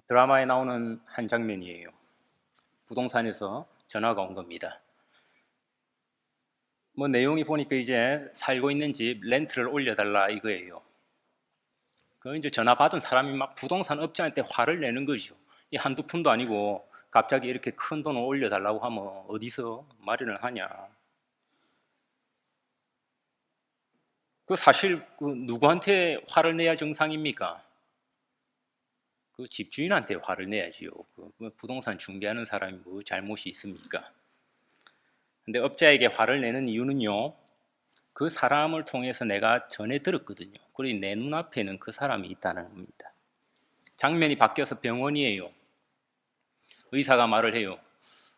드라마에 나오는 한 장면이에요. 부동산에서 전화가 온 겁니다. 내용이 보니까 이제 살고 있는 집 렌트를 올려달라 이거예요. 그 이제 전화 받은 사람이 막 부동산 업자한테 화를 내는 거죠. 이 한두 푼도 아니고 갑자기 이렇게 큰 돈을 올려달라고 하면 어디서 마련을 하냐. 그 사실 누구한테 화를 내야 정상입니까? 그 집주인한테 화를 내야지요. 그 부동산 중개하는 사람이 뭐 잘못이 있습니까? 근데 업자에게 화를 내는 이유는요, 그 사람을 통해서 내가 전해 들었거든요. 그리고 내 눈앞에는 그 사람이 있다는 겁니다. 장면이 바뀌어서 병원이에요. 의사가 말을 해요.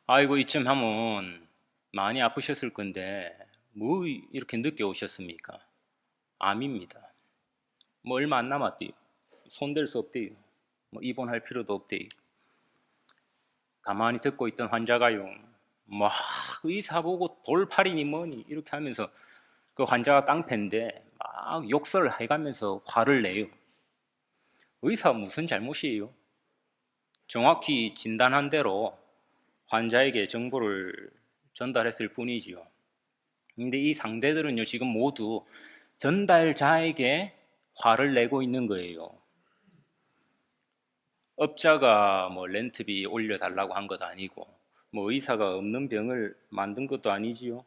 아이고, 이쯤 하면 많이 아프셨을 건데 뭐 이렇게 늦게 오셨습니까? 암입니다. 얼마 안 남았대요. 손댈 수 없대요. 입원할 필요도 없대요. 가만히 듣고 있던 환자가요, 막 의사 보고 돌팔이니 뭐니 이렇게 하면서 그 환자가 깡패인데 막 욕설을 해가면서 화를 내요. 의사가 무슨 잘못이에요? 정확히 진단한 대로 환자에게 정보를 전달했을 뿐이지요. 근데 이 상대들은요, 지금 모두 전달자에게 화를 내고 있는 거예요. 업자가 렌트비 올려달라고 한 것도 아니고, 의사가 없는 병을 만든 것도 아니지요.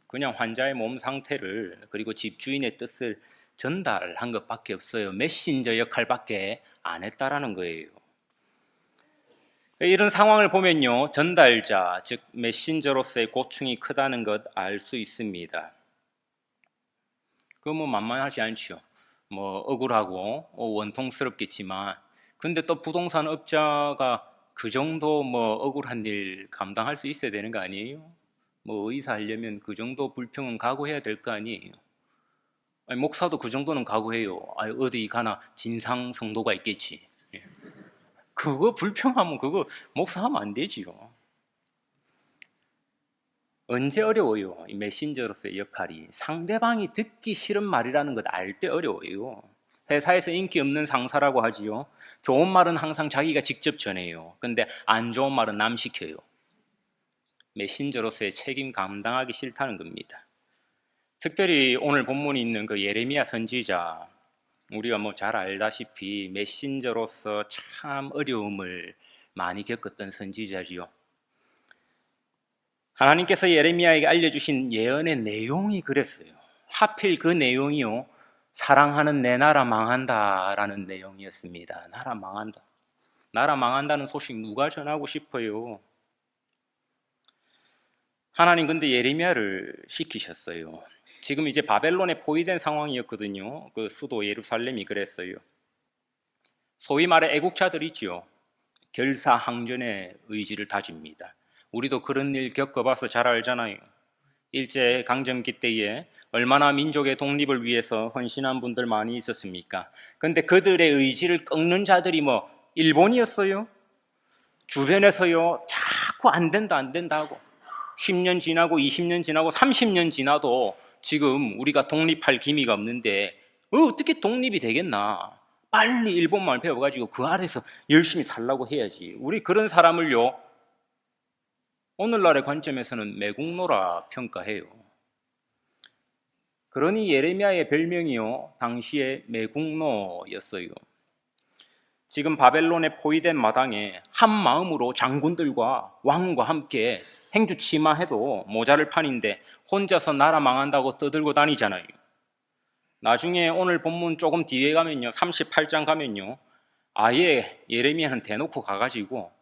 그냥 환자의 몸 상태를, 그리고 집주인의 뜻을 전달한 것밖에 없어요. 메신저 역할밖에 안 했다라는 거예요. 이런 상황을 보면요, 전달자, 즉 메신저로서의 고충이 크다는 것 알 수 있습니다. 그거 만만하지 않죠. 억울하고 원통스럽겠지만, 근데 또 부동산 업자가 그 정도 억울한 일 감당할 수 있어야 되는 거 아니에요? 의사 하려면 그 정도 불평은 각오해야 될 거 아니에요? 아니, 목사도 그 정도는 각오해요. 아니, 어디 가나 진상 성도가 있겠지. 예. 그거 불평하면 그거 목사하면 안 되지요. 언제 어려워요? 이 메신저로서의 역할이 상대방이 듣기 싫은 말이라는 것 알 때 어려워요. 회사에서 인기 없는 상사라고 하지요. 좋은 말은 항상 자기가 직접 전해요. 근데 안 좋은 말은 남 시켜요. 메신저로서의 책임 감당하기 싫다는 겁니다. 특별히 오늘 본문이 있는 그 예레미야 선지자, 우리가 잘 알다시피 메신저로서 참 어려움을 많이 겪었던 선지자지요. 하나님께서 예레미야에게 알려주신 예언의 내용이 그랬어요. 하필 그 내용이요, 사랑하는 내 나라 망한다라는 내용이었습니다. 나라 망한다. 나라 망한다는 소식 누가 전하고 싶어요? 하나님 근데 예레미야를 시키셨어요. 지금 이제 바벨론에 포위된 상황이었거든요. 그 수도 예루살렘이 그랬어요. 소위 말해 애국자들이지요. 결사항전의 의지를 다집니다. 우리도 그런 일 겪어봐서 잘 알잖아요. 일제 강점기 때에 얼마나 민족의 독립을 위해서 헌신한 분들 많이 있었습니까? 근데 그들의 의지를 꺾는 자들이 일본이었어요? 주변에서요, 자꾸 안 된다 하고 10년 지나고 20년 지나고 30년 지나도 지금 우리가 독립할 기미가 없는데 어떻게 독립이 되겠나? 빨리 일본말 배워가지고 그 아래서 열심히 살라고 해야지. 우리 그런 사람을요, 오늘날의 관점에서는 매국노라 평가해요. 그러니 예레미야의 별명이요, 당시의 매국노였어요. 지금 바벨론에 포위된 마당에 한 마음으로 장군들과 왕과 함께 행주치마해도 모자를 판인데 혼자서 나라 망한다고 떠들고 다니잖아요. 나중에 오늘 본문 조금 뒤에 가면요, 38장 가면요, 아예 예레미야는 대놓고 가가지고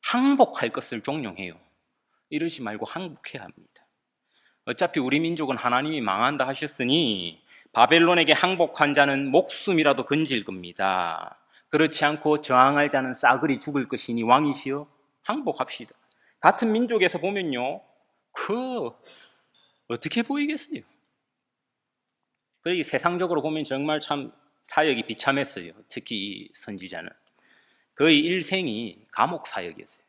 항복할 것을 종용해요. 이러지 말고 항복해야 합니다. 어차피 우리 민족은 하나님이 망한다 하셨으니 바벨론에게 항복한 자는 목숨이라도 건질 겁니다. 그렇지 않고 저항할 자는 싸그리 죽을 것이니 왕이시여 항복합시다. 같은 민족에서 보면요, 어떻게 보이겠어요? 그러기 세상적으로 보면 정말 참 사역이 비참했어요. 특히 이 선지자는 거의 일생이 감옥 사역이었어요.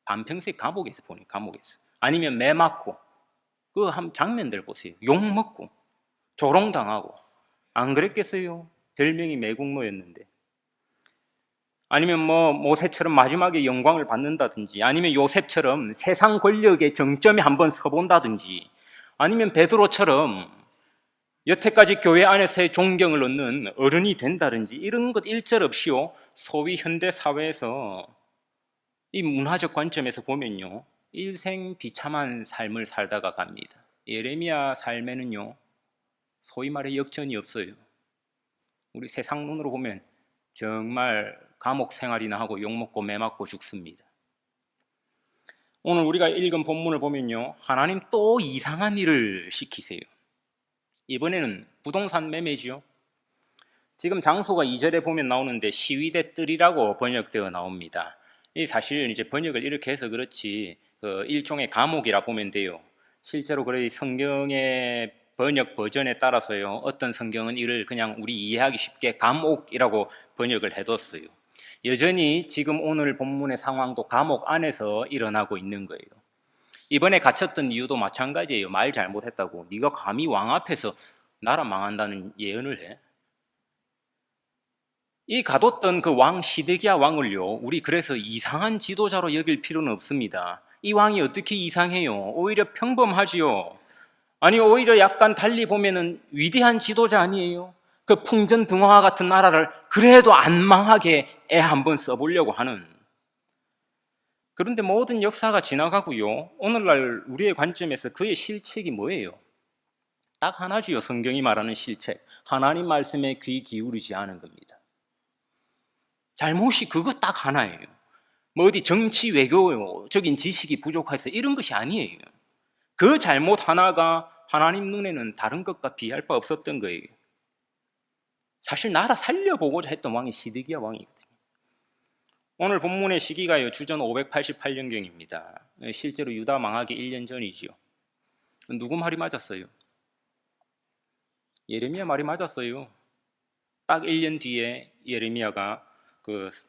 반평생 감옥에서 보니 감옥에서, 아니면 매 맞고, 그 한 장면들 보세요. 욕 먹고 조롱당하고. 안 그랬겠어요? 별명이 매국노였는데. 아니면 뭐 모세처럼 마지막에 영광을 받는다든지, 아니면 요셉처럼 세상 권력의 정점에 한번 서본다든지, 아니면 베드로처럼 여태까지 교회 안에서의 존경을 얻는 어른이 된다든지, 이런 것 일절 없이요, 소위 현대 사회에서 이 문화적 관점에서 보면요, 일생 비참한 삶을 살다가 갑니다. 예레미야 삶에는요, 소위 말해 역전이 없어요. 우리 세상 눈으로 보면 정말 감옥 생활이나 하고 욕먹고 매맞고 죽습니다. 오늘 우리가 읽은 본문을 보면요, 하나님 또 이상한 일을 시키세요. 이번에는 부동산 매매지요. 지금 장소가 2절에 보면 나오는데 시위대 뜰이라고 번역되어 나옵니다. 이 사실 이제 번역을 이렇게 해서 그렇지 일종의 감옥이라 보면 돼요. 실제로 그래 성경의 번역 버전에 따라서요, 어떤 성경은 이를 그냥 우리 이해하기 쉽게 감옥이라고 번역을 해뒀어요. 여전히 지금 오늘 본문의 상황도 감옥 안에서 일어나고 있는 거예요. 이번에 갇혔던 이유도 마찬가지예요. 말 잘못했다고 네가 감히 왕 앞에서 나라 망한다는 예언을 해? 이 가뒀던 그 왕 시드기야 왕을요, 우리 그래서 이상한 지도자로 여길 필요는 없습니다. 이 왕이 어떻게 이상해요? 오히려 평범하지요. 아니, 오히려 약간 달리 보면은 위대한 지도자 아니에요? 그 풍전등화와 같은 나라를 그래도 안 망하게 애 한번 써보려고 하는. 그런데 모든 역사가 지나가고요, 오늘날 우리의 관점에서 그의 실책이 뭐예요? 딱 하나지요. 성경이 말하는 실책, 하나님 말씀에 귀 기울이지 않은 겁니다. 잘못이 그거 딱 하나예요. 뭐 어디 정치 외교적인 지식이 부족해서 이런 것이 아니에요. 그 잘못 하나가 하나님 눈에는 다른 것과 비할 바 없었던 거예요. 사실 나라 살려보고자 했던 왕이 시드기야 왕이거든요. 오늘 본문의 시기가요, 주전 588년경입니다. 실제로 유다 망하기 1년 전이지요. 누구 말이 맞았어요? 예레미야 말이 맞았어요. 딱 1년 뒤에 예레미야가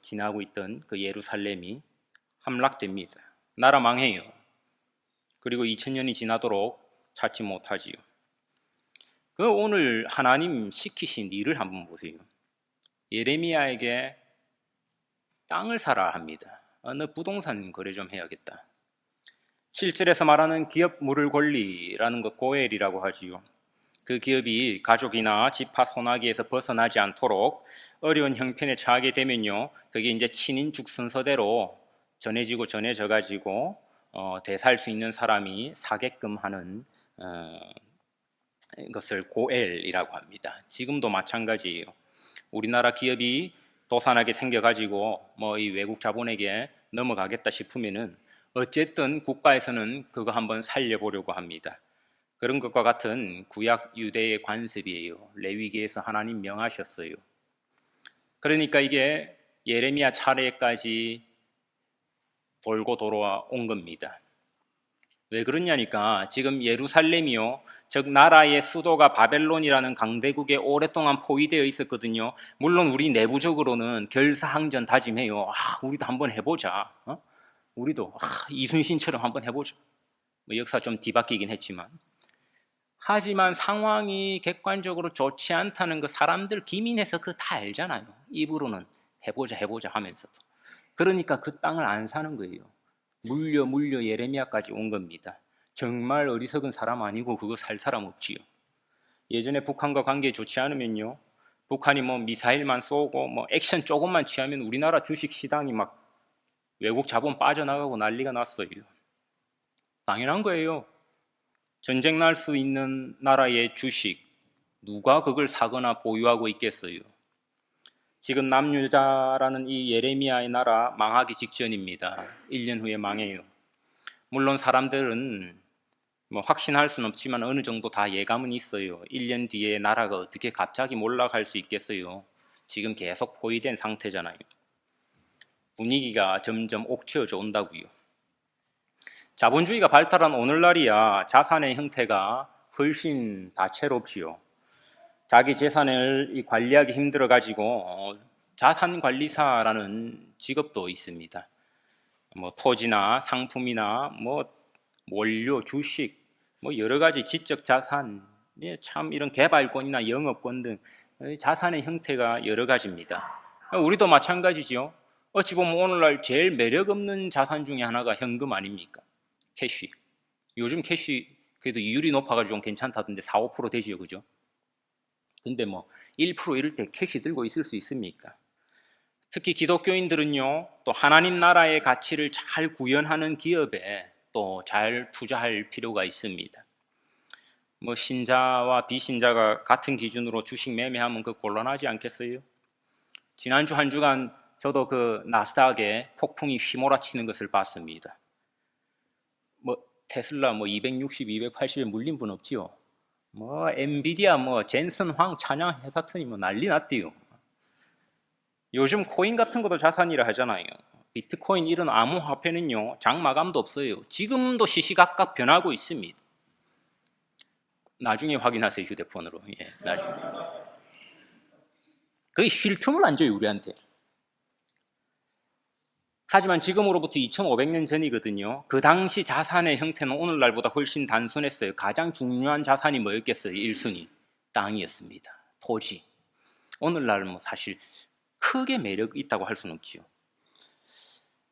지나고 있던 그 예루살렘이 함락됩니다. 나라 망해요. 그리고 2000년이 지나도록 찾지 못하지요. 그 오늘 하나님 시키신 일을 한번 보세요. 예레미야에게 땅을 사라 합니다. 너 부동산 거래 좀 해야겠다. 7절에서 말하는 기업 물을 권리라는 것, 고엘이라고 하지요. 그 기업이 가족이나 지파 손아귀에서 벗어나지 않도록 어려운 형편에 처하게 되면요, 그게 이제 친인축 순서대로 전해지고 전해져 가지고 대사할 수 있는 사람이 사게끔 하는 것을 고엘이라고 합니다. 지금도 마찬가지예요. 우리나라 기업이 도산하게 생겨가지고 뭐 이 외국 자본에게 넘어가겠다 싶으면은 어쨌든 국가에서는 그거 한번 살려보려고 합니다. 그런 것과 같은 구약 유대의 관습이에요. 레위기에서 하나님 명하셨어요. 그러니까 이게 예레미야 차례까지 돌고 돌아온 겁니다. 왜 그러냐니까 지금 예루살렘이요, 즉 나라의 수도가 바벨론이라는 강대국에 오랫동안 포위되어 있었거든요. 물론 우리 내부적으로는 결사항전 다짐해요. 우리도 한번 해보자. 우리도 이순신처럼 한번 해보자. 뭐 역사 좀 뒤바뀌긴 했지만, 하지만 상황이 객관적으로 좋지 않다는 거 사람들 기민해서 그거 다 알잖아요. 입으로는 해보자 하면서도. 그러니까 그 땅을 안 사는 거예요. 물려 예레미야까지 온 겁니다. 정말 어리석은 사람 아니고 그거 살 사람 없지요. 예전에 북한과 관계 좋지 않으면요, 북한이 뭐 미사일만 쏘고 뭐 액션 조금만 취하면 우리나라 주식 시장이 막 외국 자본 빠져나가고 난리가 났어요. 당연한 거예요. 전쟁 날 수 있는 나라의 주식, 누가 그걸 사거나 보유하고 있겠어요? 지금 남유다라는 이 예레미야의 나라 망하기 직전입니다. 1년 후에 망해요. 물론 사람들은 뭐 확신할 수는 없지만 어느 정도 다 예감은 있어요. 1년 뒤에 나라가 어떻게 갑자기 몰락할 수 있겠어요? 지금 계속 포위된 상태잖아요. 분위기가 점점 옥죄어져 온다고요. 자본주의가 발달한 오늘날이야 자산의 형태가 훨씬 다채롭지요. 자기 재산을 관리하기 힘들어가지고 자산관리사라는 직업도 있습니다. 뭐 토지나 상품이나 뭐 원료, 주식, 뭐 여러 가지 지적 자산, 참 이런 개발권이나 영업권 등 자산의 형태가 여러 가지입니다. 우리도 마찬가지죠. 어찌 보면 오늘날 제일 매력 없는 자산 중에 하나가 현금 아닙니까? 캐시. 요즘 캐시 그래도 이율이 높아가지고 좀 괜찮다던데 4, 5% 되지요, 그죠? 근데 뭐 1% 이럴 때 캐시 들고 있을 수 있습니까? 특히 기독교인들은요, 또 하나님 나라의 가치를 잘 구현하는 기업에 또 잘 투자할 필요가 있습니다. 뭐 신자와 비신자가 같은 기준으로 주식 매매하면 그 곤란하지 않겠어요? 지난주 한 주간 저도 그 나스닥에 폭풍이 휘몰아치는 것을 봤습니다. 뭐 테슬라 뭐 260, 280에 물린 분 없지요? 뭐 엔비디아 뭐 젠슨 황 찬양 회사더니 뭐 난리 났대요. 요즘 코인 같은 것도 자산이라 하잖아요. 비트코인 이런 암호화폐는요, 장마감도 없어요. 지금도 시시각각 변하고 있습니다. 나중에 확인하세요, 휴대폰으로. 예, 나중에. 거의 쉴 틈을 안 줘요, 우리한테. 하지만 지금으로부터 2500년 전이거든요. 그 당시 자산의 형태는 오늘날보다 훨씬 단순했어요. 가장 중요한 자산이 뭐였겠어요? 1순위. 땅이었습니다. 토지. 오늘날은 뭐 사실 크게 매력이 있다고 할 수는 없지요.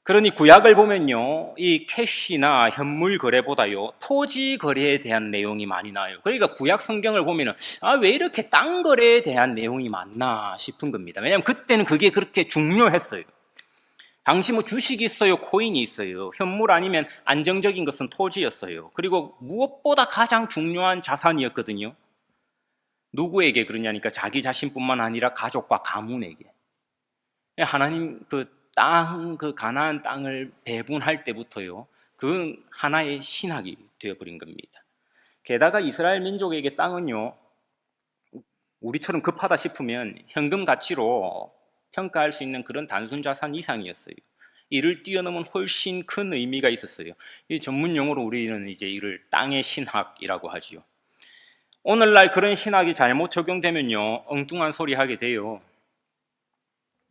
그러니 구약을 보면요, 이 캐시나 현물 거래보다요 토지 거래에 대한 내용이 많이 나와요. 그러니까 구약 성경을 보면은 왜 이렇게 땅 거래에 대한 내용이 많나 싶은 겁니다. 왜냐하면 그때는 그게 그렇게 중요했어요. 당시 뭐 주식이 있어요, 코인이 있어요. 현물 아니면 안정적인 것은 토지였어요. 그리고 무엇보다 가장 중요한 자산이었거든요. 누구에게 그러냐니까 자기 자신뿐만 아니라 가족과 가문에게. 하나님 그 가나안 땅을 배분할 때부터요, 그 하나의 신학이 되어버린 겁니다. 게다가 이스라엘 민족에게 땅은요, 우리처럼 급하다 싶으면 현금 가치로 평가할 수 있는 그런 단순 자산 이상이었어요. 이를 뛰어넘은 훨씬 큰 의미가 있었어요. 이 전문 용어로 우리는 이제 이를 땅의 신학이라고 하지요. 오늘날 그런 신학이 잘못 적용되면요, 엉뚱한 소리 하게 돼요.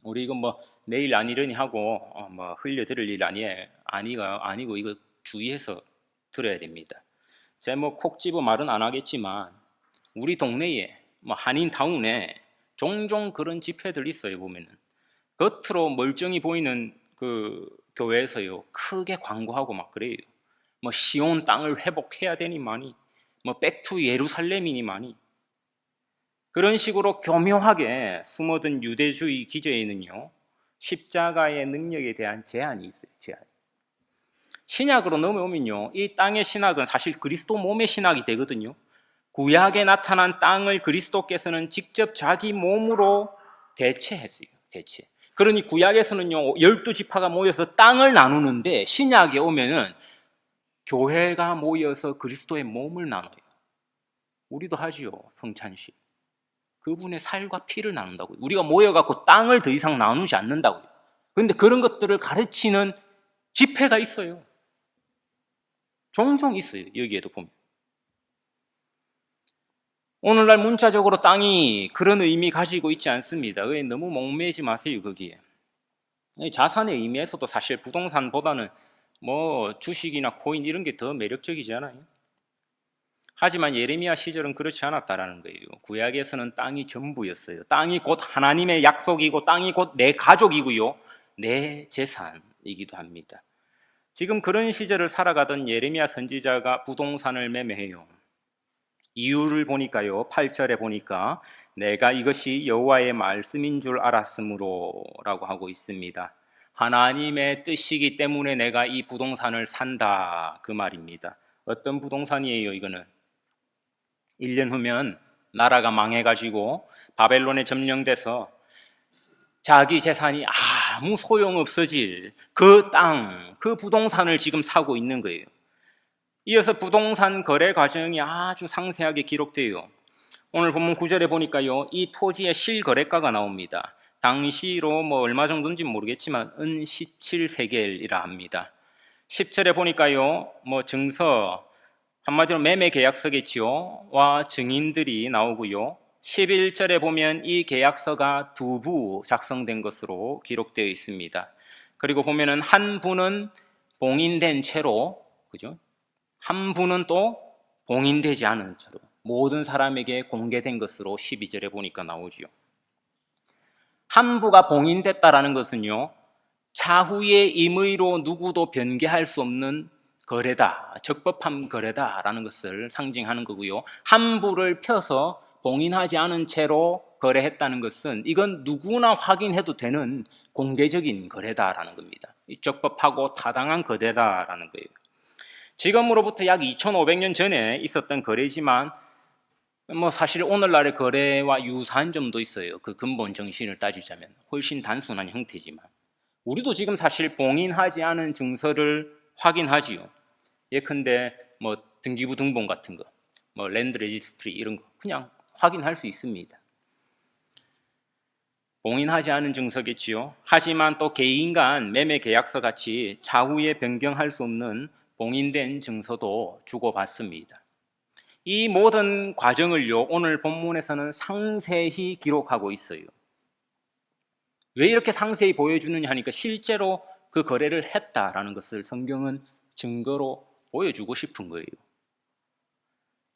우리 이거 뭐 내일 아니려니 하고 뭐 흘려들을 일 아니고 이거 주의해서 들어야 됩니다. 제가 뭐 콕 집어 말은 안 하겠지만 우리 동네에 뭐 한인타운에 종종 그런 집회들 있어요. 보면은 겉으로 멀쩡히 보이는 그 교회에서요 크게 광고하고 막 그래요. 뭐 시온 땅을 회복해야 되니만이, 뭐 백투 예루살렘이니만이, 그런 식으로 교묘하게 숨어든 유대주의 기저에는요 십자가의 능력에 대한 제한이 있어요. 제한. 신약으로 넘어오면요 이 땅의 신학은 사실 그리스도 몸의 신학이 되거든요. 구약에 나타난 땅을 그리스도께서는 직접 자기 몸으로 대체했어요. 대체. 그러니 구약에서는요 12지파가 모여서 땅을 나누는데 신약에 오면은 교회가 모여서 그리스도의 몸을 나눠요. 우리도 하지요, 성찬식. 그분의 살과 피를 나눈다고요. 우리가 모여갖고 땅을 더 이상 나누지 않는다고요. 그런데 그런 것들을 가르치는 집회가 있어요. 종종 있어요. 여기에도 보면. 오늘날 문자적으로 땅이 그런 의미 가지고 있지 않습니다. 너무 목매지 마세요, 거기에. 자산의 의미에서도 사실 부동산보다는 뭐 주식이나 코인 이런 게 더 매력적이지 않아요? 하지만 예레미야 시절은 그렇지 않았다라는 거예요. 구약에서는 땅이 전부였어요. 땅이 곧 하나님의 약속이고 땅이 곧 내 가족이고요, 내 재산이기도 합니다. 지금 그런 시절을 살아가던 예레미야 선지자가 부동산을 매매해요. 이유를 보니까요 8절에 보니까 내가 이것이 여호와의 말씀인 줄 알았으므로 라고 하고 있습니다. 하나님의 뜻이기 때문에 내가 이 부동산을 산다, 그 말입니다. 어떤 부동산이에요? 이거는 1년 후면 나라가 망해가지고 바벨론에 점령돼서 자기 재산이 아무 소용없어질 그 땅, 그 부동산을 지금 사고 있는 거예요. 이어서 부동산 거래 과정이 아주 상세하게 기록돼요. 오늘 본문 9절에 보니까요 이 토지의 실거래가가 나옵니다. 당시로 뭐 얼마 정도인지 모르겠지만 은 17세겔이라 합니다. 10절에 보니까요 뭐 증서, 한마디로 매매 계약서겠지요, 와 증인들이 나오고요. 11절에 보면 이 계약서가 2부 작성된 것으로 기록되어 있습니다. 그리고 보면은 한 부는 봉인된 채로, 그죠? 한 부는 또 봉인되지 않은 채로 모든 사람에게 공개된 것으로 12절에 보니까 나오지요. 한 부가 봉인됐다라는 것은요 차후의 임의로 누구도 변개할 수 없는 거래다, 적법한 거래다라는 것을 상징하는 거고요. 함부를 펴서 봉인하지 않은 채로 거래했다는 것은 이건 누구나 확인해도 되는 공개적인 거래다라는 겁니다. 적법하고 타당한 거래다라는 거예요. 지금으로부터 약 2500년 전에 있었던 거래지만 사실 오늘날의 거래와 유사한 점도 있어요. 그 근본 정신을 따지자면 훨씬 단순한 형태지만 우리도 지금 사실 봉인하지 않은 증서를 확인하지요. 예컨대 등기부 등본 같은 거, 랜드 레지스트리 이런 거 그냥 확인할 수 있습니다. 봉인하지 않은 증서겠지요. 하지만 또 개인 간 매매 계약서 같이 차후에 변경할 수 없는 봉인된 증서도 주고받습니다. 이 모든 과정을요, 오늘 본문에서는 상세히 기록하고 있어요. 왜 이렇게 상세히 보여주느냐 하니까 실제로 그 거래를 했다라는 것을 성경은 증거로 보여주고 싶은 거예요.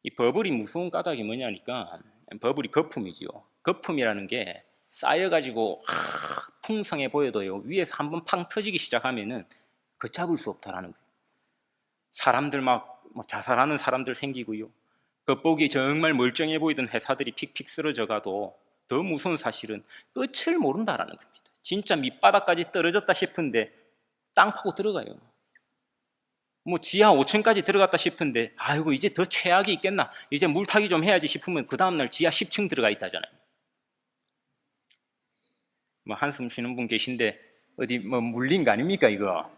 이 버블이 무서운 까닭이 뭐냐니까 버블이 거품이지요. 거품이라는 게 쌓여가지고 풍성해 보여도요, 위에서 한번 팡 터지기 시작하면은 걷잡을 수 없다라는 거예요. 사람들 자살하는 사람들 생기고요. 겉보기 정말 멀쩡해 보이던 회사들이 픽픽 쓰러져 가도 더 무서운 사실은 끝을 모른다라는 겁니다. 진짜 밑바닥까지 떨어졌다 싶은데 땅 파고 들어가요. 지하 5층까지 들어갔다 싶은데 아이고 이제 더 최악이 있겠나, 이제 물타기 좀 해야지 싶으면 그 다음날 지하 10층 들어가 있다잖아요. 한숨 쉬는 분 계신데 어디 물린 거 아닙니까 이거?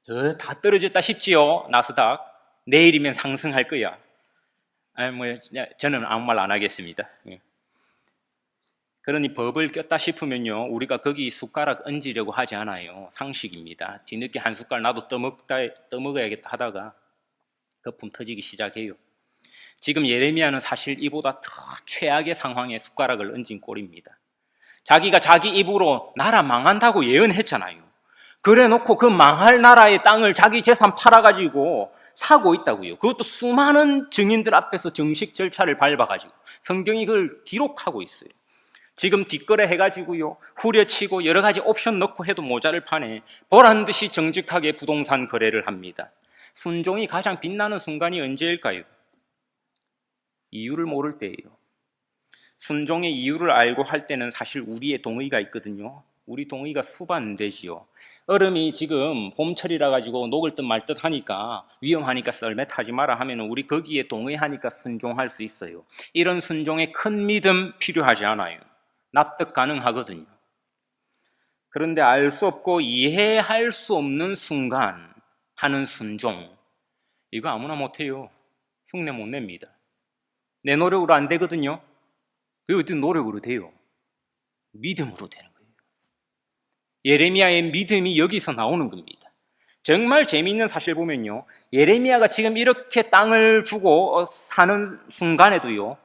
더 다 떨어졌다 싶지요. 나스닥 내일이면 상승할 거야. 저는 아무 말 안 하겠습니다. 그러니 법을 꼈다 싶으면요, 우리가 거기 숟가락 얹으려고 하지 않아요. 상식입니다. 뒤늦게 한 숟갈 나도 떠먹어야겠다 하다가 거품 터지기 시작해요. 지금 예레미야는 사실 이보다 더 최악의 상황에 숟가락을 얹은 꼴입니다. 자기가 자기 입으로 나라 망한다고 예언했잖아요. 그래 놓고 그 망할 나라의 땅을 자기 재산 팔아가지고 사고 있다고요. 그것도 수많은 증인들 앞에서 정식 절차를 밟아가지고 성경이 그걸 기록하고 있어요. 지금 뒷거래 해가지고요, 후려치고 여러 가지 옵션 넣고 해도 모자를 파네 보란듯이 정직하게 부동산 거래를 합니다. 순종이 가장 빛나는 순간이 언제일까요? 이유를 모를 때예요. 순종의 이유를 알고 할 때는 사실 우리의 동의가 있거든요. 우리 동의가 수반되지요. 얼음이 지금 봄철이라 가지고 녹을 듯 말 듯 하니까 위험하니까 썰매 타지 마라 하면 우리 거기에 동의하니까 순종할 수 있어요. 이런 순종에 큰 믿음 필요하지 않아요. 납득 가능하거든요. 그런데 알 수 없고 이해할 수 없는 순간 하는 순종, 이거 아무나 못해요. 흉내 못 냅니다. 내 노력으로 안 되거든요. 그게 어떤 노력으로 돼요? 믿음으로 되는 거예요. 예레미야의 믿음이 여기서 나오는 겁니다. 정말 재미있는 사실 보면요, 예레미야가 지금 이렇게 땅을 주고 사는 순간에도요,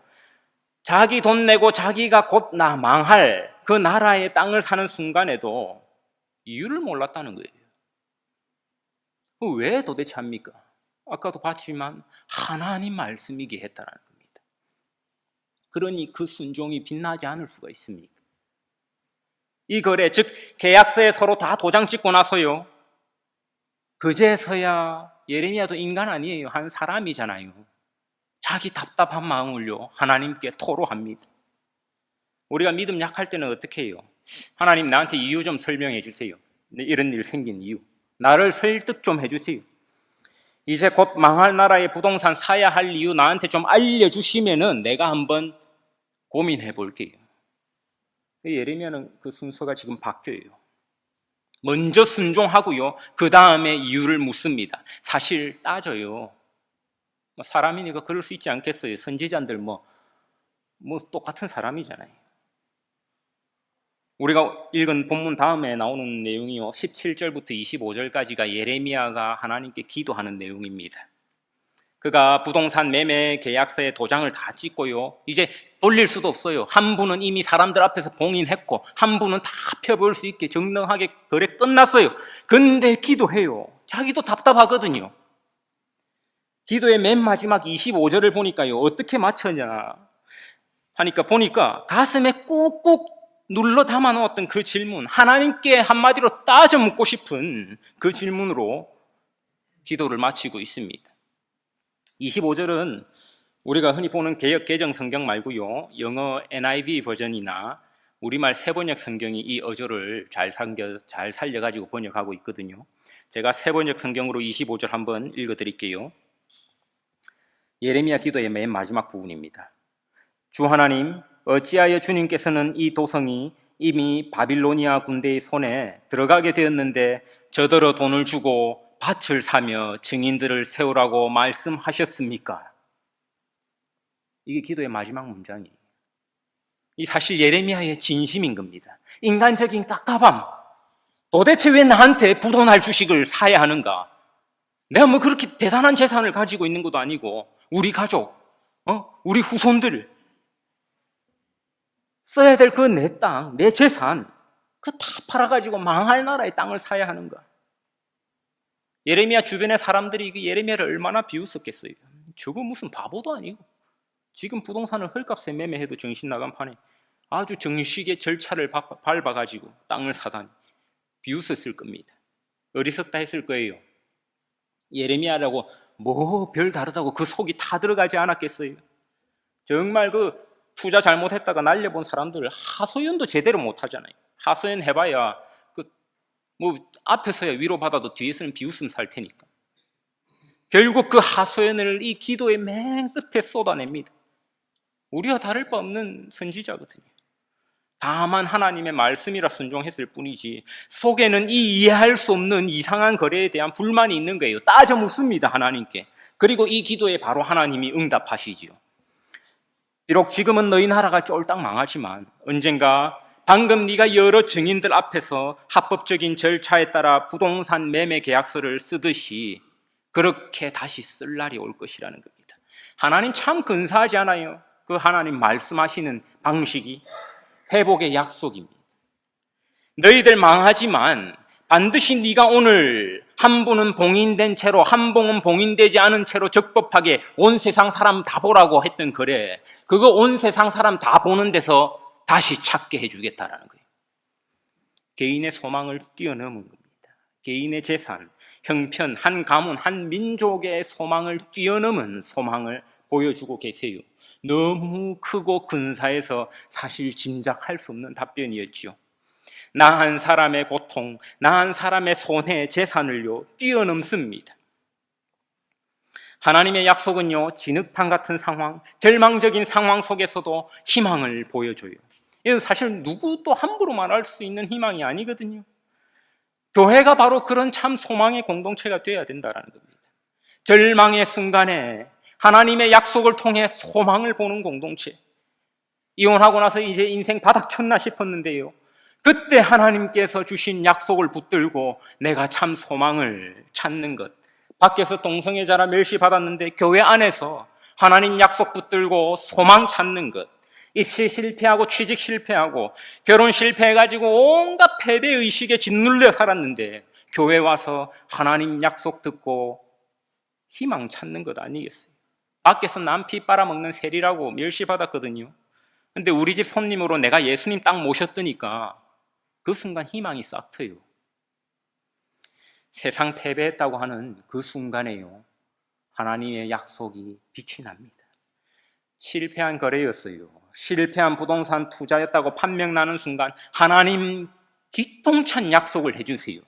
자기 돈 내고 자기가 곧 망할 그 나라의 땅을 사는 순간에도 이유를 몰랐다는 거예요. 왜 도대체 합니까? 아까도 봤지만 하나님 말씀이기에 했다는 겁니다. 그러니 그 순종이 빛나지 않을 수가 있습니까? 이 거래, 즉 계약서에 서로 다 도장 찍고 나서요, 그제서야 예레미야도 인간 아니에요. 한 사람이잖아요. 자기 답답한 마음을요, 하나님께 토로합니다. 우리가 믿음 약할 때는 어떻게 해요? 하나님, 나한테 이유 좀 설명해 주세요. 이런 일 생긴 이유, 나를 설득 좀 해주세요. 이제 곧 망할 나라의 부동산 사야 할 이유 나한테 좀 알려주시면은 내가 한번 고민해 볼게요. 예레미야는 그 순서가 지금 바뀌어요. 먼저 순종하고요, 그 다음에 이유를 묻습니다. 사실 따져요. 사람이니까 그럴 수 있지 않겠어요? 선지자들 똑같은 사람이잖아요. 우리가 읽은 본문 다음에 나오는 내용이요, 17절부터 25절까지가 예레미야가 하나님께 기도하는 내용입니다. 그가 부동산 매매 계약서에 도장을 다 찍고요, 이제 돌릴 수도 없어요. 한 분은 이미 사람들 앞에서 봉인했고 한 분은 다 펴볼 수 있게 정당하게 거래 끝났어요. 근데 기도해요. 자기도 답답하거든요. 기도의 맨 마지막 25절을 보니까요, 어떻게 맞춰냐 하니까 보니까 가슴에 꾹꾹 눌러 담아 놓았던 그 질문, 하나님께 한마디로 따져 묻고 싶은 그 질문으로 기도를 마치고 있습니다. 25절은 우리가 흔히 보는 개역 개정 성경 말고요, 영어 NIV 버전이나 우리말 새번역 성경이 이 어조를 잘 살려가지고 번역하고 있거든요. 제가 새번역 성경으로 25절 한번 읽어드릴게요. 예레미야 기도의 맨 마지막 부분입니다. 주 하나님, 어찌하여 주님께서는 이 도성이 이미 바빌로니아 군대의 손에 들어가게 되었는데 저더러 돈을 주고 밭을 사며 증인들을 세우라고 말씀하셨습니까? 이게 기도의 마지막 문장이에요. 이 사실 예레미야의 진심인 겁니다. 인간적인 깝깝함. 도대체 왜 나한테 부도날 주식을 사야 하는가? 내가 뭐 그렇게 대단한 재산을 가지고 있는 것도 아니고 우리 가족, 우리 후손들 써야 될 그 내 땅, 내 재산 그거 다 팔아가지고 망할 나라의 땅을 사야 하는가? 예레미야 주변의 사람들이 그 예레미야를 얼마나 비웃었겠어요. 저거 무슨 바보도 아니고 지금 부동산을 헐값에 매매해도 정신 나간 판에 아주 정식의 절차를 밟아가지고 땅을 사다니 비웃었을 겁니다. 어리석다 했을 거예요. 예레미야라고 뭐 별 다르다고 그 속이 다 들어가지 않았겠어요. 정말 그 투자 잘못했다가 날려본 사람들 하소연도 제대로 못하잖아요. 하소연 해봐야 뭐 앞에서야 위로받아도 뒤에서는 비웃음 살 테니까. 결국 그 하소연을 이 기도의 맨 끝에 쏟아냅니다. 우리와 다를 바 없는 선지자거든요. 다만 하나님의 말씀이라 순종했을 뿐이지 속에는 이 이해할 수 없는 이상한 거래에 대한 불만이 있는 거예요. 따져 묻습니다, 하나님께. 그리고 이 기도에 바로 하나님이 응답하시지요. 비록 지금은 너희 나라가 쫄딱 망하지만 언젠가 방금 네가 여러 증인들 앞에서 합법적인 절차에 따라 부동산 매매 계약서를 쓰듯이 그렇게 다시 쓸 날이 올 것이라는 겁니다. 하나님 참 근사하지 않아요? 그 하나님 말씀하시는 방식이 회복의 약속입니다. 너희들 망하지만 반드시 네가 오늘 한 분은 봉인된 채로 한 봉은 봉인되지 않은 채로 적법하게 온 세상 사람 다 보라고 했던 거래, 그거 온 세상 사람 다 보는 데서 다시 찾게 해주겠다라는 거예요. 개인의 소망을 뛰어넘은 겁니다. 개인의 재산, 형편, 한 가문, 한 민족의 소망을 뛰어넘은 소망을 보여주고 계세요. 너무 크고 근사해서 사실 짐작할 수 없는 답변이었죠. 나 한 사람의 고통, 나 한 사람의 손해, 재산을요 뛰어넘습니다. 하나님의 약속은요 진흙탕 같은 상황, 절망적인 상황 속에서도 희망을 보여줘요. 이건 사실 누구도 함부로 말할 수 있는 희망이 아니거든요. 교회가 바로 그런 참 소망의 공동체가 되어야 된다는 겁니다. 절망의 순간에 하나님의 약속을 통해 소망을 보는 공동체. 이혼하고 나서 이제 인생 바닥 쳤나 싶었는데요, 그때 하나님께서 주신 약속을 붙들고 내가 참 소망을 찾는 것. 밖에서 동성애자라 멸시받았는데 교회 안에서 하나님 약속 붙들고 소망 찾는 것. 입시 실패하고 취직 실패하고 결혼 실패해가지고 온갖 패배의식에 짓눌려 살았는데 교회 와서 하나님 약속 듣고 희망 찾는 것 아니겠어요? 밖에서 남 피 빨아먹는 세리라고 멸시받았거든요. 근데 우리 집 손님으로 내가 예수님 딱 모셨더니까 그 순간 희망이 싹 트요. 세상 패배했다고 하는 그 순간에요 하나님의 약속이 빛이 납니다. 실패한 거래였어요. 실패한 부동산 투자였다고 판명 나는 순간 하나님 기똥찬 약속을 해주세요.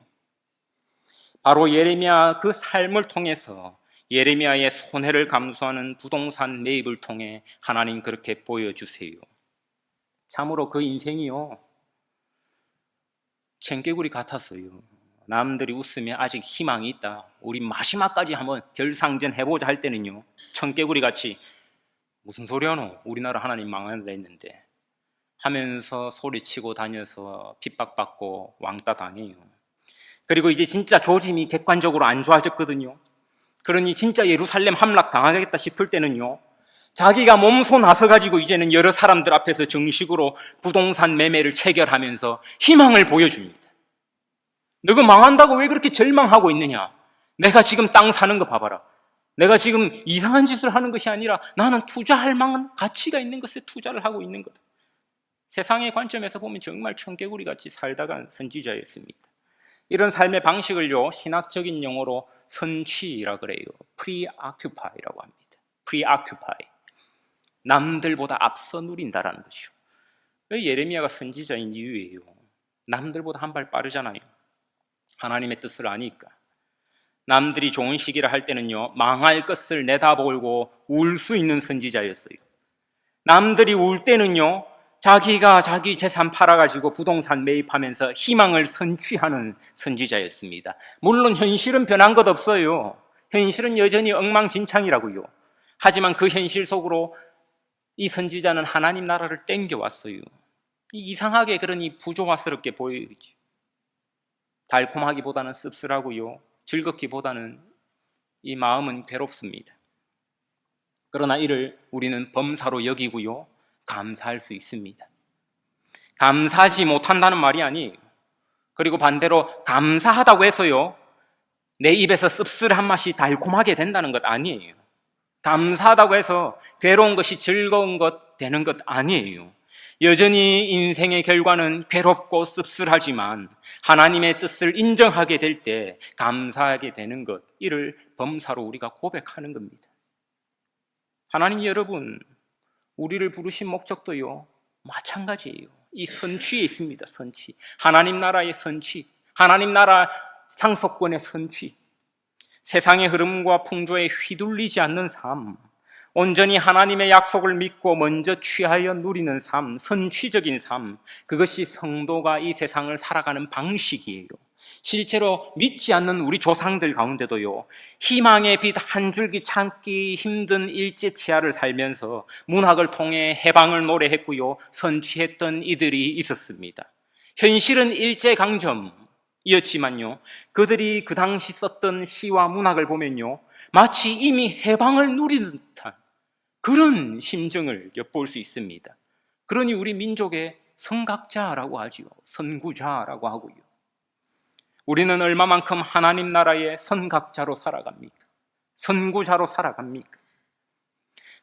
바로 예레미야 그 삶을 통해서 예레미야의 손해를 감수하는 부동산 매입을 통해 하나님 그렇게 보여주세요. 참으로 그 인생이요 청개구리 같았어요. 남들이 웃으면 아직 희망이 있다, 우리 마지막까지 한번 결상전 해보자 할 때는요 청개구리 같이 무슨 소리 하노, 우리나라 하나님 망한다 했는데 하면서 소리치고 다녀서 핍박받고 왕따 당해요. 그리고 이제 진짜 조짐이 객관적으로 안 좋아졌거든요. 그러니 진짜 예루살렘 함락 당하겠다 싶을 때는요 자기가 몸소 나서가지고 이제는 여러 사람들 앞에서 정식으로 부동산 매매를 체결하면서 희망을 보여줍니다. 너가 망한다고 왜 그렇게 절망하고 있느냐, 내가 지금 땅 사는 거 봐봐라, 내가 지금 이상한 짓을 하는 것이 아니라 나는 투자할 만한 가치가 있는 것에 투자를 하고 있는 거다. 세상의 관점에서 보면 정말 청개구리 같이 살다간 선지자였습니다. 이런 삶의 방식을요, 신학적인 용어로 선취라 그래요. preoccupy라고 합니다. preoccupy. 남들보다 앞서 누린다라는 것이요. 예레미야가 선지자인 이유예요. 남들보다 한 발 빠르잖아요. 하나님의 뜻을 아니까. 남들이 좋은 시기를 할 때는요, 망할 것을 내다보고 울 수 있는 선지자였어요. 남들이 울 때는요, 자기가 자기 재산 팔아가지고 부동산 매입하면서 희망을 선취하는 선지자였습니다. 물론 현실은 변한 것 없어요. 현실은 여전히 엉망진창이라고요. 하지만 그 현실 속으로 이 선지자는 하나님 나라를 땡겨왔어요. 이상하게 그러니 부조화스럽게 보이죠. 달콤하기보다는 씁쓸하고요, 즐겁기보다는 이 마음은 괴롭습니다. 그러나 이를 우리는 범사로 여기고요, 감사할 수 있습니다. 감사하지 못한다는 말이 아니에요. 그리고 반대로 감사하다고 해서요, 내 입에서 씁쓸한 맛이 달콤하게 된다는 것 아니에요. 감사하다고 해서 괴로운 것이 즐거운 것 되는 것 아니에요. 여전히 인생의 결과는 괴롭고 씁쓸하지만 하나님의 뜻을 인정하게 될 때 감사하게 되는 것, 이를 범사로 우리가 고백하는 겁니다. 하나님 여러분, 우리를 부르신 목적도요, 마찬가지예요. 이 선취에 있습니다. 선취. 하나님 나라의 선취, 하나님 나라 상속권의 선취, 세상의 흐름과 풍조에 휘둘리지 않는 삶, 온전히 하나님의 약속을 믿고 먼저 취하여 누리는 삶, 선취적인 삶, 그것이 성도가 이 세상을 살아가는 방식이에요. 실제로 믿지 않는 우리 조상들 가운데도요, 희망의 빛 한 줄기 참기 힘든 일제치하를 살면서 문학을 통해 해방을 노래했고요, 선취했던 이들이 있었습니다. 현실은 일제강점이었지만요, 그들이 그 당시 썼던 시와 문학을 보면요, 마치 이미 해방을 누리는 듯한 그런 심정을 엿볼 수 있습니다. 그러니 우리 민족의 선각자라고 하지요. 선구자라고 하고요. 우리는 얼마만큼 하나님 나라의 선각자로 살아갑니까? 선구자로 살아갑니까?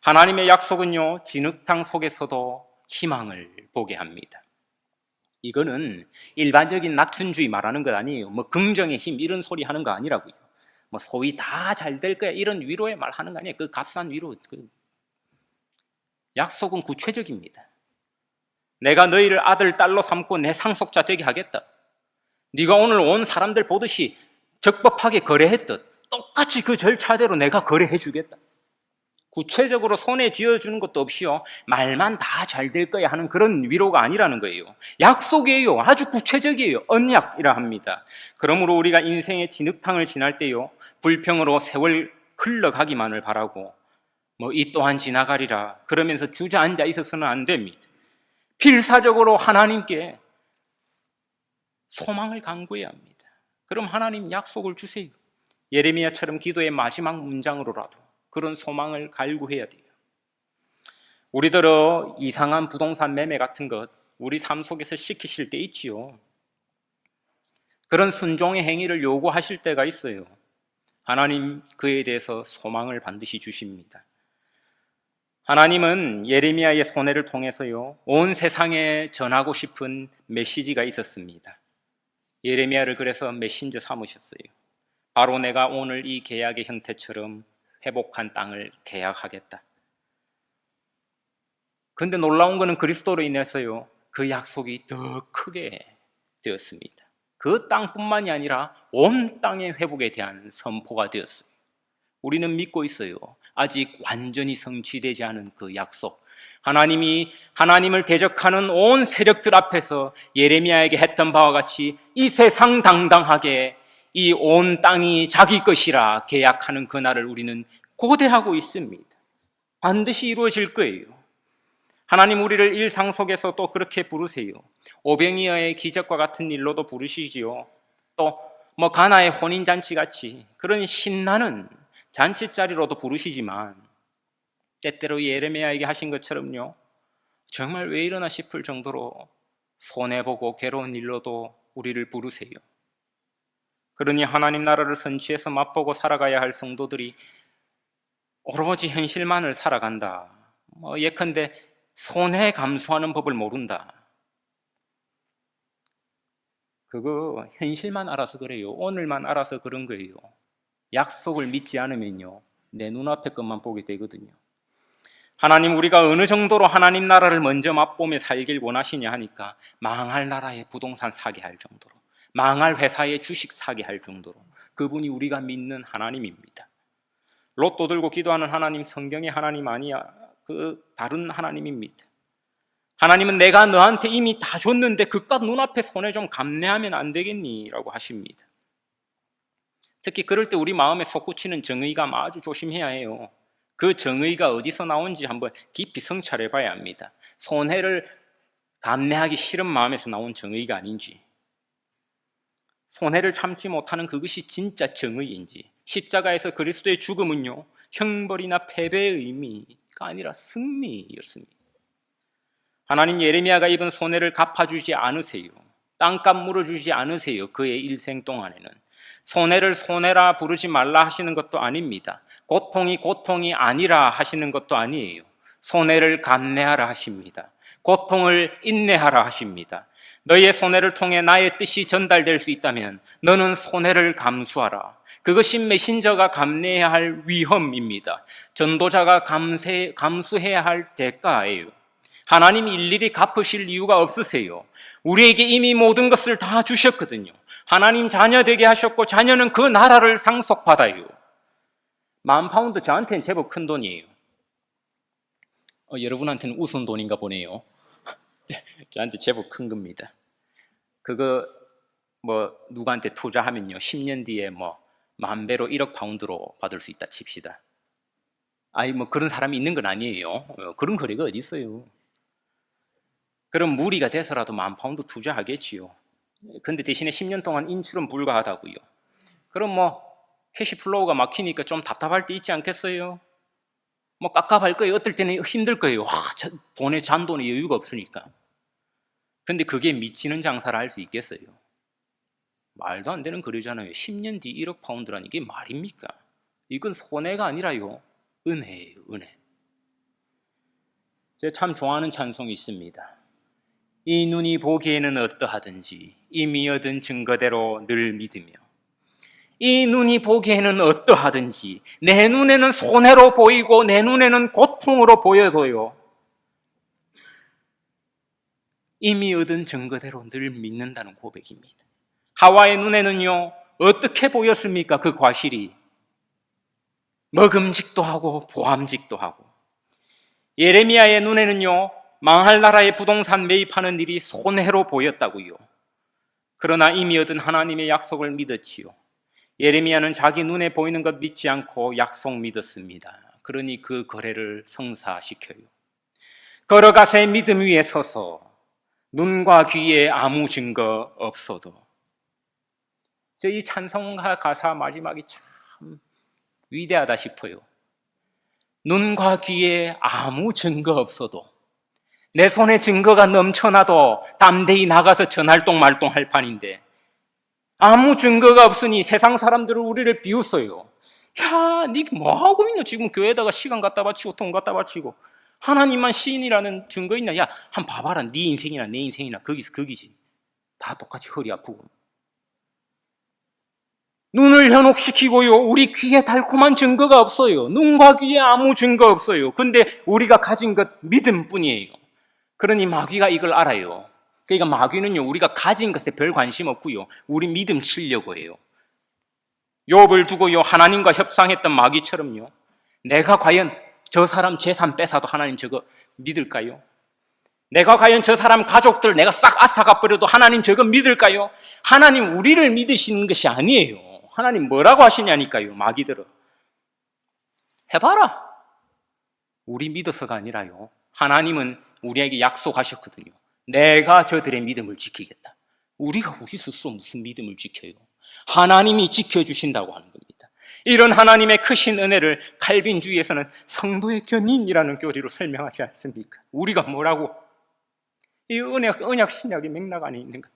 하나님의 약속은요, 진흙탕 속에서도 희망을 보게 합니다. 이거는 일반적인 낙천주의 말하는 것 아니에요. 뭐 긍정의 힘 이런 소리 하는 거 아니라고요. 뭐 소위 다 잘 될 거야 이런 위로의 말 하는 거 아니에요. 그 값싼 위로. 약속은 구체적입니다. 내가 너희를 아들, 딸로 삼고 내 상속자 되게 하겠다. 네가 오늘 온 사람들 보듯이 적법하게 거래했듯 똑같이 그 절차대로 내가 거래해 주겠다. 구체적으로 손에 쥐어주는 것도 없이요, 말만 다 잘 될 거야 하는 그런 위로가 아니라는 거예요. 약속이에요. 아주 구체적이에요. 언약이라 합니다. 그러므로 우리가 인생의 진흙탕을 지날 때요, 불평으로 세월 흘러가기만을 바라고 이 또한 지나가리라 그러면서 주저앉아 있어서는 안 됩니다. 필사적으로 하나님께 소망을 간구해야 합니다. 그럼 하나님 약속을 주세요. 예레미야처럼 기도의 마지막 문장으로라도 그런 소망을 갈구해야 돼요. 우리들은 이상한 부동산 매매 같은 것 우리 삶 속에서 시키실 때 있지요. 그런 순종의 행위를 요구하실 때가 있어요. 하나님 그에 대해서 소망을 반드시 주십니다. 하나님은 예레미야의 손해를 통해서요, 온 세상에 전하고 싶은 메시지가 있었습니다. 예레미야를 그래서 메신저 삼으셨어요. 바로 내가 오늘 이 계약의 형태처럼 회복한 땅을 계약하겠다. 그런데 놀라운 것은 그리스도로 인해서요, 그 약속이 더 크게 되었습니다. 그 땅뿐만이 아니라 온 땅의 회복에 대한 선포가 되었어요. 우리는 믿고 있어요. 아직 완전히 성취되지 않은 그 약속, 하나님을 대적하는 온 세력들 앞에서 예레미야에게 했던 바와 같이 이 세상 당당하게 이 온 땅이 자기 것이라 계약하는 그날을 우리는 고대하고 있습니다. 반드시 이루어질 거예요. 하나님 우리를 일상 속에서 또 그렇게 부르세요. 오병이어의 기적과 같은 일로도 부르시지요. 또 가나의 혼인잔치 같이 그런 신나는 잔치자리로도 부르시지만 때때로 예레미야에게 하신 것처럼요, 정말 왜 이러나 싶을 정도로 손해보고 괴로운 일로도 우리를 부르세요. 그러니 하나님 나라를 선취해서 맛보고 살아가야 할 성도들이 오로지 현실만을 살아간다, 예컨대 손해 감수하는 법을 모른다, 그거 현실만 알아서 그래요. 오늘만 알아서 그런 거예요. 약속을 믿지 않으면요, 내 눈앞의 것만 보게 되거든요. 하나님, 우리가 어느 정도로 하나님 나라를 먼저 맛보며 살길 원하시냐 하니까 망할 나라에 부동산 사게 할 정도로, 망할 회사에 주식 사게 할 정도로 그분이 우리가 믿는 하나님입니다. 로또 들고 기도하는 하나님, 성경의 하나님 아니야. 그 다른 하나님입니다. 하나님은 내가 너한테 이미 다 줬는데 그깟 눈앞에 손해 좀 감내하면 안 되겠니? 라고 하십니다. 특히 그럴 때 우리 마음에 솟구치는 정의감 아주 조심해야 해요. 그 정의가 어디서 나온지 한번 깊이 성찰해 봐야 합니다. 손해를 감내하기 싫은 마음에서 나온 정의가 아닌지, 손해를 참지 못하는 그것이 진짜 정의인지, 십자가에서 그리스도의 죽음은요, 형벌이나 패배의 의미가 아니라 승리였습니다. 하나님, 예레미야가 입은 손해를 갚아주지 않으세요. 땅값 물어주지 않으세요. 그의 일생 동안에는 손해를 손해라 부르지 말라 하시는 것도 아닙니다. 고통이 고통이 아니라 하시는 것도 아니에요. 손해를 감내하라 하십니다. 고통을 인내하라 하십니다. 너의 손해를 통해 나의 뜻이 전달될 수 있다면 너는 손해를 감수하라. 그것이 메신저가 감내해야 할 위험입니다. 전도자가 감수해야 할 대가예요. 하나님 일일이 갚으실 이유가 없으세요. 우리에게 이미 모든 것을 다 주셨거든요. 하나님 자녀 되게 하셨고 자녀는 그 나라를 상속받아요. 10,000파운드 저한테는 제법 큰 돈이에요. 여러분한테는 우스운 돈인가 보네요. 저한테 제법 큰 겁니다. 그거 누구한테 투자하면요 10년 뒤에 10,000배로 1억 파운드로 받을 수 있다 칩시다. 그런 사람이 있는 건 아니에요. 그런 거래가 어디 있어요. 그럼 무리가 돼서라도 10,000파운드 투자하겠지요. 근데 대신에 10년 동안 인출은 불가하다고요. 그럼 캐시플로우가 막히니까 좀 답답할 때 있지 않겠어요? 깝깝할 거예요. 어떨 때는 힘들 거예요. 잔돈에 여유가 없으니까. 근데 그게 미치는 장사를 할 수 있겠어요? 말도 안 되는 거래잖아요. 10년 뒤 1억 파운드라니 이게 말입니까? 이건 손해가 아니라요, 은혜예요, 은혜. 제가 참 좋아하는 찬송이 있습니다. 이 눈이 보기에는 어떠하든지 이미 얻은 증거대로 늘 믿으며, 이 눈이 보기에는 어떠하든지 내 눈에는 손해로 보이고 내 눈에는 고통으로 보여도요, 이미 얻은 증거대로 늘 믿는다는 고백입니다. 하와의 눈에는요 어떻게 보였습니까? 그 과실이 먹음직도 하고 보암직도 하고, 예레미야의 눈에는요 망할 나라의 부동산 매입하는 일이 손해로 보였다고요. 그러나 이미 얻은 하나님의 약속을 믿었지요. 예레미야는 자기 눈에 보이는 것 믿지 않고 약속 믿었습니다. 그러니 그 거래를 성사시켜요. 걸어가세 믿음 위에 서서 눈과 귀에 아무 증거 없어도. 이 찬송가 가사 마지막이 참 위대하다 싶어요. 눈과 귀에 아무 증거 없어도, 내 손에 증거가 넘쳐나도 담대히 나가서 전할동 말동할 판인데 아무 증거가 없으니 세상 사람들은 우리를 비웃어요. 야, 니 뭐하고 있노? 지금 교회에다가 시간 갖다 바치고 돈 갖다 바치고 하나님만 시인이라는 증거 있나? 야, 한번 봐봐라. 네 인생이나 내 인생이나 거기지. 다 똑같이 허리 아프고. 눈을 현혹시키고요, 우리 귀에 달콤한 증거가 없어요. 눈과 귀에 아무 증거 없어요. 근데 우리가 가진 것 믿음뿐이에요. 그러니 마귀가 이걸 알아요. 그러니까 마귀는요 우리가 가진 것에 별 관심 없고요, 우리 믿음 치려고 해요. 욥을 두고요 하나님과 협상했던 마귀처럼요, 내가 과연 저 사람 재산 뺏어도 하나님 저거 믿을까요? 내가 과연 저 사람 가족들 내가 싹 앗아가 버려도 하나님 저거 믿을까요? 하나님 우리를 믿으시는 것이 아니에요. 하나님 뭐라고 하시냐니까요. 마귀들은 해봐라. 우리 믿어서가 아니라요, 하나님은 우리에게 약속하셨거든요. 내가 저들의 믿음을 지키겠다. 우리가 우리 스스로 무슨 믿음을 지켜요? 하나님이 지켜주신다고 하는 겁니다. 이런 하나님의 크신 은혜를 칼빈주의에서는 성도의 견인이라는 교리로 설명하지 않습니까? 우리가 뭐라고? 이 언약 신약의 맥락 안에 있는 겁니다.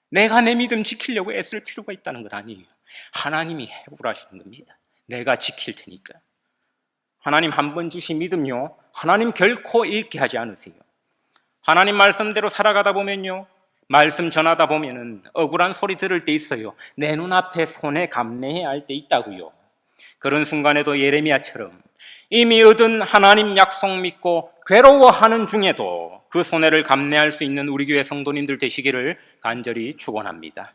내가 내 믿음 지키려고 애쓸 필요가 있다는 것 아니에요. 하나님이 해보라시는 겁니다. 내가 지킬 테니까. 하나님 한 번 주신 믿음요, 하나님 결코 잃게 하지 않으세요. 하나님 말씀대로 살아가다 보면요, 말씀 전하다 보면은 억울한 소리 들을 때 있어요. 내 눈앞에 손해 감내해야 할 때 있다고요. 그런 순간에도 예레미야처럼 이미 얻은 하나님 약속 믿고 괴로워하는 중에도 그 손해를 감내할 수 있는 우리 교회 성도님들 되시기를 간절히 축원합니다.